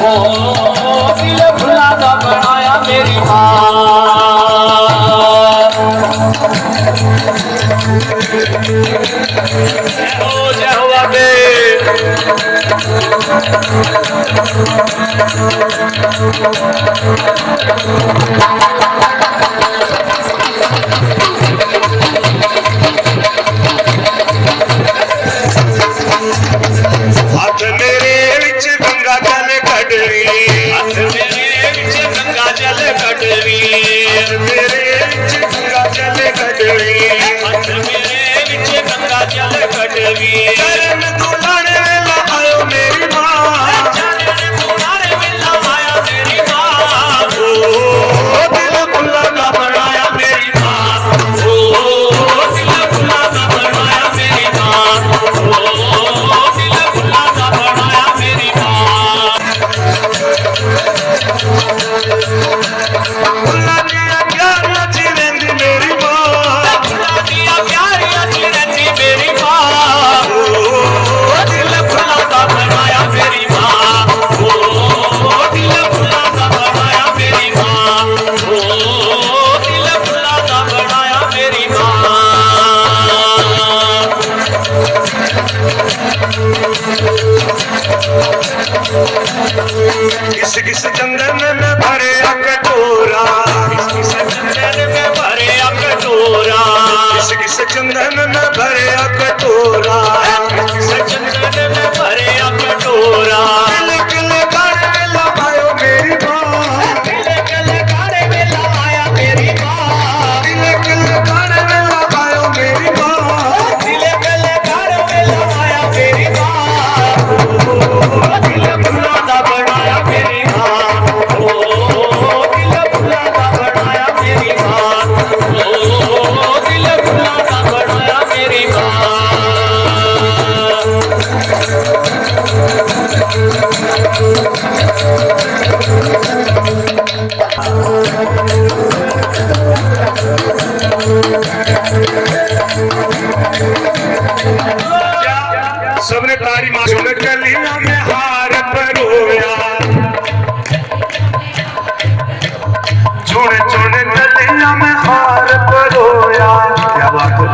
दिल फुला दा बनाया मेरी मां। जय हो बाबे। हाथ मेरे विच गंगा जल कटवी, हाथ मेरे विच गंगा जल कटवी, मेरे विच गंगा जल कटवी, हाथ मेरे विच गंगा जल कटवी। चरण दुलारे वेला आयो मेरी मां, चरण दुलारे वेला आया मेरी मां। ओ दिल फुला दा बनाया मेरी मां, ओ दिल फुला दा बनाया मेरी मां। ओ दिल फुला दा बनाया मेरी मां। फुला दिया प्यारिया च रहिंदी मेरी मां, फुला दिया प्यारिया च रहिंदी मेरी मां। ओ दिल फुला दा बनाया मेरी मां। ओ दिल फुला दा बनाया मेरी मां। ओ दिल फुला दा बनाया मेरी मां। किस किस चंदन में भरे कटोरा, किस किस चंदन में भरे कटोरा, किस किस चंदन में भरे कटोरा, किस चंदन में भरे कटोरा। किल किल गाने वेला आयो मेरी मां, किल किल गाने वेला आया मेरी मां। किल किल गाने वेला आयो मेरी मां, किल किल गाने वेला आया मेरी मां। दिल फुला दा बनाया मेरी मां। ओ दिल फुला दा बनाया मेरी मां। ओ दिल फुला दा बनाया मेरी मां। सबने तारी मां सुन कलिया में हार परोया, छोड़े छोड़े कलिया में हार परोया। क्या बात है,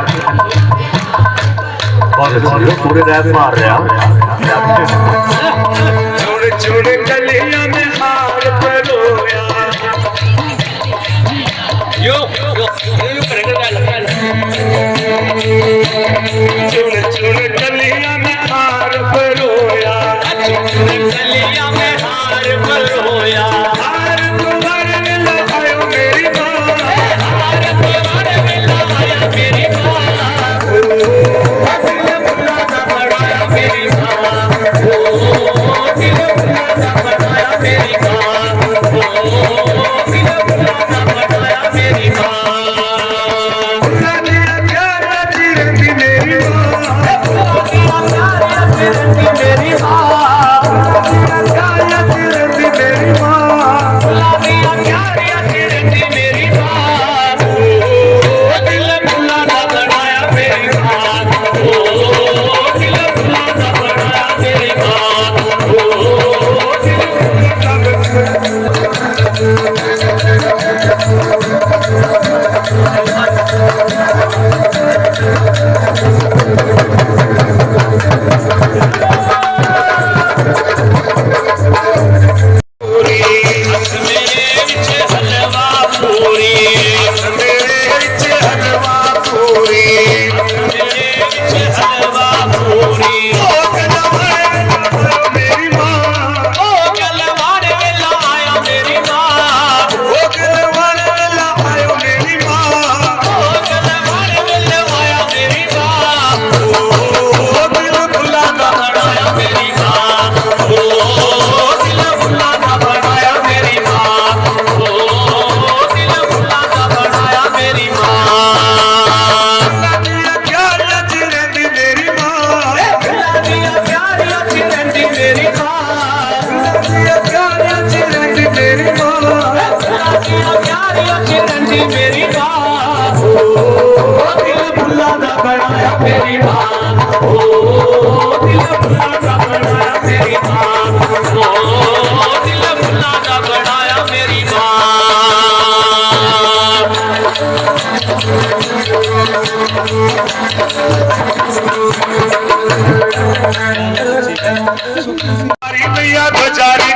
बहुत पूरे रैप मार रहे हैं। छोड़े छोड़े कलिया में हार परोया, यो करेंगे छोड़े छोड़े कलिया में हार परोया, गलिया में हार परोया। हार तुम्हारे वेला आयो मेरी मां, हार तुम्हारे वेला आया मेरी मां। दिल फुला दा बनाया मेरी मां। ओ दिल फुला दा बनाया मेरी मां। ओ दिल फुला दा बनाया मेरी मां। फुला दिया प्यारा च रहिंदी मेरी मां, फुला दिया प्यारिया च रहिंदी मेरी मां। प्यारा च रहिंदी मेरी मां, फुला दिया प्यारिया च रहिंदी मेरी मां। ओ दिल फुला दा बनाया मेरी मां। ओ दिल फुला दा बनाया मेरी मां। ओ दिल फुला दा मेरे विच हलवा पूरी, मेरे विच हलवा पूरी, मेरे विच हलवा पूरी। ओ कलवारे वेला मेरी मां, ओ कलवारे वेला आया मेरी मां। ओ कलवारे वेला आयो मेरी मां, ओ कलवारे वेला आया मेरी मां। ओ दिल फुला दा बनाया मेरी मां। ओ दिल फुला दा बनाया मेरी मां। ओ दिल फुला दा बनाया मेरी मां। दिया प्यारिया च रहिंदी मेरी मां, फुला दिया प्यारिया च रहिंदी मेरी मां। दिया प्यारिया च रहिंदी मेरी मां, फुला दिया प्यारिया च रहिंदी मेरी मां। ओ दिल फुला दा बनाया मेरी मां। ओ दिल फुला दा बनाया मेरी मां। ओ हमारी मैया ध्वजारी